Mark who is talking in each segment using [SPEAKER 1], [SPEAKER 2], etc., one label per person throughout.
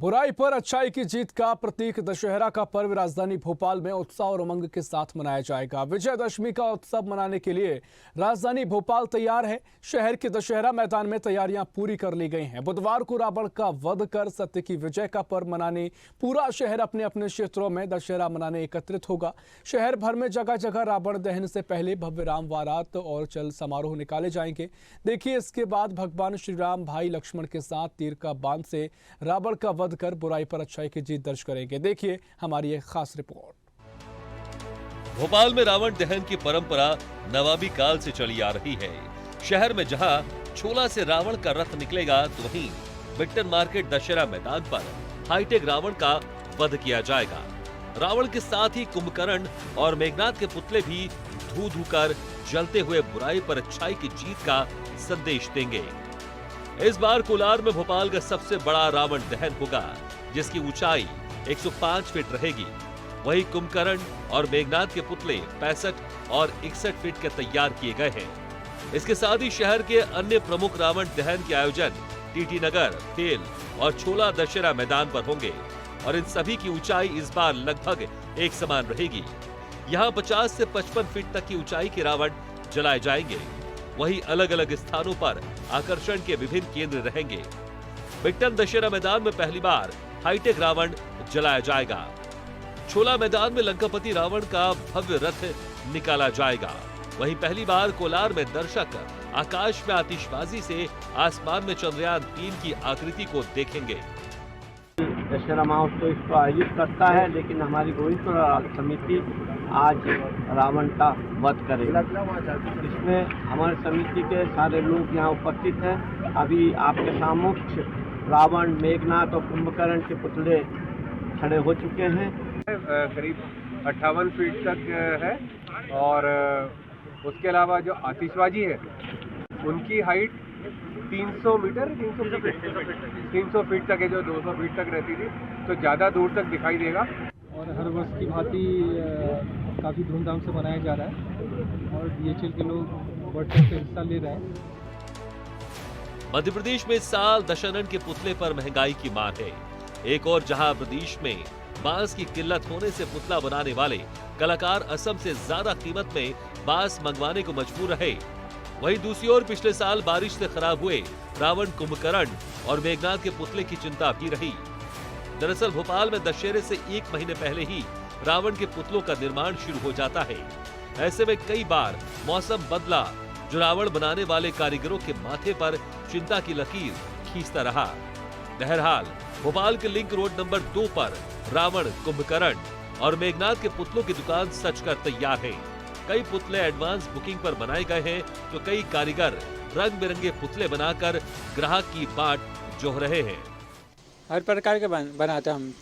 [SPEAKER 1] बुराई पर अच्छाई की जीत का प्रतीक दशहरा का पर्व राजधानी भोपाल में उत्साह और उमंग के साथ मनाया जाएगा। विजयदशमी का उत्सव मनाने के लिए राजधानी भोपाल तैयार है। शहर के दशहरा मैदान में तैयारियां पूरी कर ली गई हैं। बुधवार को रावण का वध कर सत्य की विजय का पर्व मनाने पूरा शहर अपने अपने क्षेत्रों में दशहरा मनाने एकत्रित होगा। शहर भर में जगह जगह रावण दहन से पहले भव्य राम बारात और चल समारोह निकाले जाएंगे। देखिए, इसके बाद भगवान श्री राम भाई लक्ष्मण के साथ तीर का बाण से रावण का वध कर बुराई पर अच्छाई की जीत दर्ज करेंगे। देखिए हमारी एक खास रिपोर्ट।
[SPEAKER 2] भोपाल में रावण दहन की परंपरा नवाबी काल से चली आ रही है। शहर में जहां छोला से रावण का रथ निकलेगा, तो वहीं बिट्टन मार्केट दशहरा मैदान पर हाईटेक रावण का वध किया जाएगा। रावण के साथ ही कुंभकर्ण और मेघनाथ के पुतले भी धू धू कर जलते हुए बुराई पर अच्छाई की जीत का संदेश देंगे। इस बार कोलार में भोपाल का सबसे बड़ा रावण दहन होगा, जिसकी ऊंचाई 105 फीट रहेगी। वहीं कुंभकर्ण और मेघनाथ के पुतले 65 और 61 फीट के तैयार किए गए हैं। इसके साथ ही शहर के अन्य प्रमुख रावण दहन के आयोजन टीटी नगर, खेल और छोला दशहरा मैदान पर होंगे और इन सभी की ऊंचाई इस बार लगभग एक समान रहेगी। यहाँ 50 से 55 फीट तक की ऊंचाई के रावण जलाए जाएंगे। वहीं अलग अलग स्थानों पर आकर्षण के विभिन्न केंद्र रहेंगे। बिट्टन दशहरा मैदान में पहली बार हाईटेक रावण जलाया जाएगा। छोला मैदान में लंकापति रावण का भव्य रथ निकाला जाएगा। वहीं पहली बार कोलार में दर्शक आकाश में आतिशबाजी से आसमान में चंद्रयान 3 की आकृति को देखेंगे।
[SPEAKER 3] दशहरा महोत्सव इसको आयोजित करता है, लेकिन हमारी गोविंदपुर समिति आज रावण का वध करेगी। इसमें हमारी समिति के सारे लोग यहाँ उपस्थित हैं। अभी आपके सामक्ष रावण, मेघनाथ और कुंभकर्ण के पुतले खड़े हो चुके हैं।
[SPEAKER 4] करीब 58 फीट तक है और उसके अलावा जो आतिशबाजी है उनकी हाइट 300 फीट तक है, जो 200 फीट तक रहती थी, तो ज़्यादा दूर तक दिखाई देगा।
[SPEAKER 5] और हर वर्ष की भांति काफ़ी धूमधाम से मनाया जा रहा है और DHL के लोग बढ़ चढ़ के हिस्सा ले रहे हैं।
[SPEAKER 2] मध्य प्रदेश में इस साल दशानन के पुतले पर महंगाई की मार है। एक और जहां प्रदेश में बांस की किल्लत होने से पुतला बनाने वाले कलाकार असम से ज्यादा कीमत में बांस मंगवाने को मजबूर रहे, वहीं दूसरी ओर पिछले साल बारिश से खराब हुए रावण, कुंभकर्ण और मेघनाथ के पुतले की चिंता भी रही। दरअसल भोपाल में दशहरे से 1 महीने पहले ही रावण के पुतलों का निर्माण शुरू हो जाता है। ऐसे में कई बार मौसम बदला, जो रावण बनाने वाले कारीगरों के माथे पर चिंता की लकीर खींचता रहा। बहरहाल भोपाल के लिंक रोड नंबर 2 पर रावण, कुंभकर्ण और मेघनाथ के पुतलों की दुकान सजकर तैयार है। कई पुतले एडवांस बुकिंग पर बनाए गए हैं, तो कई कारीगर रंग बिरंगे पुतले बनाकर ग्राहक की बाट जोह रहे हैं।
[SPEAKER 6] हर प्रकार के बनाते हम।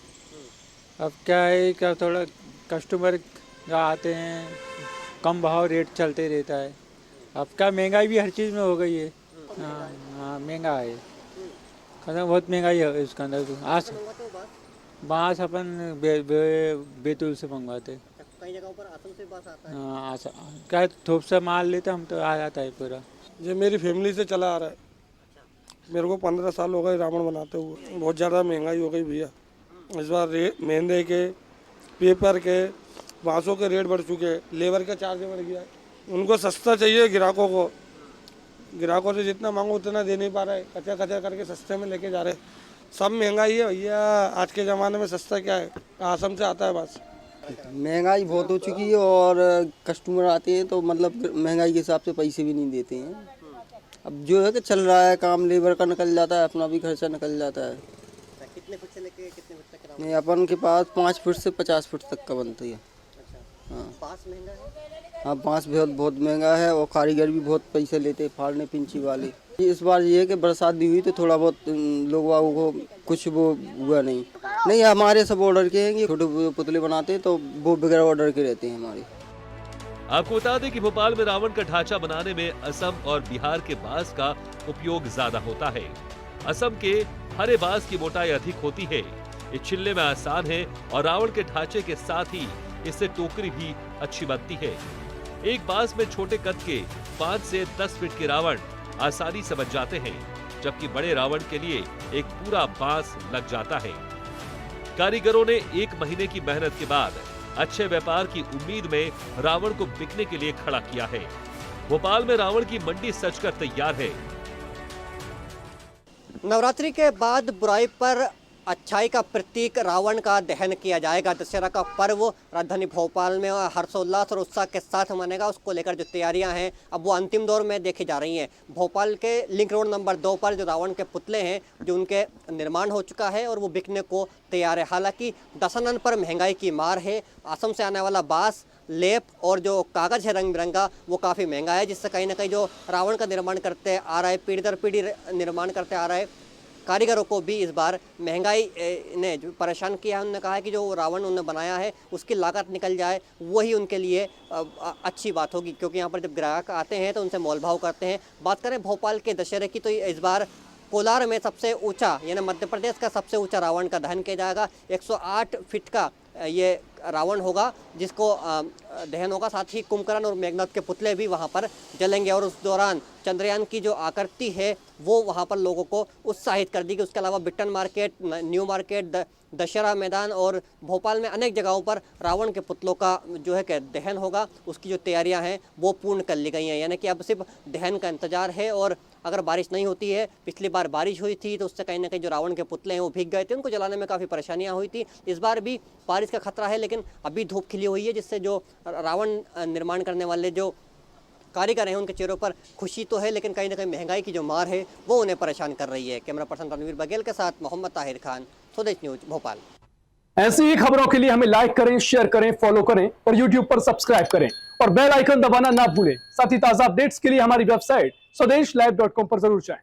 [SPEAKER 6] अब क्या है कि थोड़ा कस्टमर आते हैं, कम भाव रेट चलते रहता है। अब क्या महंगाई भी हर चीज़ में हो गई है। हाँ, महंगा है, बहुत महंगाई है इसके अंदर। बांस अपन बैतूल से मंगवाते हैं।
[SPEAKER 7] कई जगहों पर आसम से बांस आता है।
[SPEAKER 6] हाँ, क्या थोप से माल लेते हम, तो आ जाता है पूरा।
[SPEAKER 8] ये मेरी फैमिली से चला आ रहा है। मेरे को 15 साल हो गए रावण बनाते हुए। बहुत ज़्यादा महंगाई हो गई भैया। इस बार मेहंदे के, पेपर के, बांसों के रेट बढ़ चुके हैं। लेबर का चार्ज बढ़ गया है। उनको सस्ता चाहिए ग्राहकों को। ग्राहकों से जितना मांगो उतना दे नहीं पा रहे, कच्चा कच्चा करके सस्ते में लेके जा रहे। सब महंगाई है भैया। आज के ज़माने में सस्ता क्या है, आसम से आता है बस।
[SPEAKER 7] महंगाई बहुत हो चुकी है और कस्टमर आते हैं तो मतलब महंगाई के हिसाब से पैसे भी नहीं देते हैं। अब जो है कि चल रहा है काम, लेबर का निकल जाता है, अपना भी खर्चा निकल जाता है। कितने फुट से लेके कितने फुट तक? नहीं, अपन के पास 5 फुट से 50 फुट तक का बनता है। हाँ, बांस महंगा है। हाँ, बांस बहुत महंगा है और कारीगर भी बहुत पैसे लेते हैं, फाड़ने पिंची वाले। इस बार ये है कि बरसात भी हुई तो थोड़ा बहुत लोगों को कुछ वो हुआ नहीं। हमारे सब ऑर्डर के हैं, छोटे पुतले बनाते हैं तो वो बगैर ऑर्डर के रहते हैं हमारे।
[SPEAKER 2] आपको बता दें कि भोपाल में रावण का ढांचा बनाने में असम और बिहार के बांस का उपयोग ज्यादा होता है। असम के हरे बांस की मोटाई अधिक होती है, ये छिलने में आसान है और रावण के ढांचे के साथ ही इससे टोकरी भी अच्छी बनती है। एक बांस में छोटे कद के 5 से 10 फीट के रावण आसानी से बन जाते हैं। जबकि बड़े रावण के लिए एक पूरा बांस लग जाता है। कारीगरों ने 1 महीने की मेहनत के बाद अच्छे व्यापार की उम्मीद में रावण को बिकने के लिए खड़ा किया है। भोपाल में रावण की मंडी सजकर तैयार है।
[SPEAKER 9] नवरात्रि के बाद बुराई पर अच्छाई का प्रतीक रावण का दहन किया जाएगा। दशहरा का पर्व राजधानी भोपाल में हर्षोल्लास और उत्साह के साथ मनेगा। उसको लेकर जो तैयारियां हैं अब वो अंतिम दौर में देखी जा रही हैं। भोपाल के लिंक रोड नंबर 2 पर जो रावण के पुतले हैं, जो उनके निर्माण हो चुका है और वो बिकने को तैयार है। हालांकि दशनन पर महंगाई की मार है। असम से आने वाला बांस, लेप और जो कागज़ है रंग बिरंगा, वो काफ़ी महंगा है, जिससे कहीं ना कहीं जो रावण का निर्माण करते आ रहा है, पीढ़ी दर पीढ़ी निर्माण करते आ रहा है, कारीगरों को भी इस बार महंगाई ने जो परेशान किया है। उन्होंने कहा है कि जो रावण उन्होंने बनाया है उसकी लागत निकल जाए, वही उनके लिए अच्छी बात होगी, क्योंकि यहाँ पर जब ग्राहक आते हैं तो उनसे मोल भाव करते हैं। बात करें भोपाल के दशहरे की तो इस बार कोलार में सबसे ऊंचा, यानी मध्य प्रदेश का सबसे ऊंचा रावण का दहन किया जाएगा। 108 फीट का ये रावण होगा जिसको दहन होगा। साथ ही कुंभकर्ण और मेघनाथ के पुतले भी वहाँ पर जलेंगे और उस दौरान चंद्रयान की जो आकृति है वो वहाँ पर लोगों को उत्साहित कर देगी। उसके अलावा Bittan market, new market, Dussehra मैदान और भोपाल में अनेक जगहों पर रावण के पुतलों का जो है कि दहन होगा। उसकी जो तैयारियां हैं वो पूर्ण कर ली गई हैं, यानी कि अब सिर्फ दहन का इंतजार है। और अगर बारिश नहीं होती है, पिछली बार बारिश हुई थी तो उससे कहीं ना कहीं जो रावण के पुतले हैं वो भीग गए थे, उनको जलाने में काफ़ी परेशानियां हुई थी। इस बार भी बारिश का खतरा है, लेकिन अभी धूप खिली हुई है, जिससे जो रावण निर्माण करने वाले जो कारीगर हैं उनके चेहरों पर खुशी तो है, लेकिन कहीं ना कहीं महंगाई की जो मार है वो उन्हें परेशान कर रही है। कैमरा पर्सन रणवीर बघेल के साथ मोहम्मद ताहिर खान, स्वदेश न्यूज भोपाल।
[SPEAKER 1] ऐसी ही खबरों के लिए हमें लाइक करें, शेयर करें, फॉलो करें और यूट्यूब पर सब्सक्राइब करें और बेल आइकन दबाना ना भूलें। साथ ही ताजा अपडेट्स के लिए हमारी वेबसाइट swdeshlive.com पर जरूर जाएं।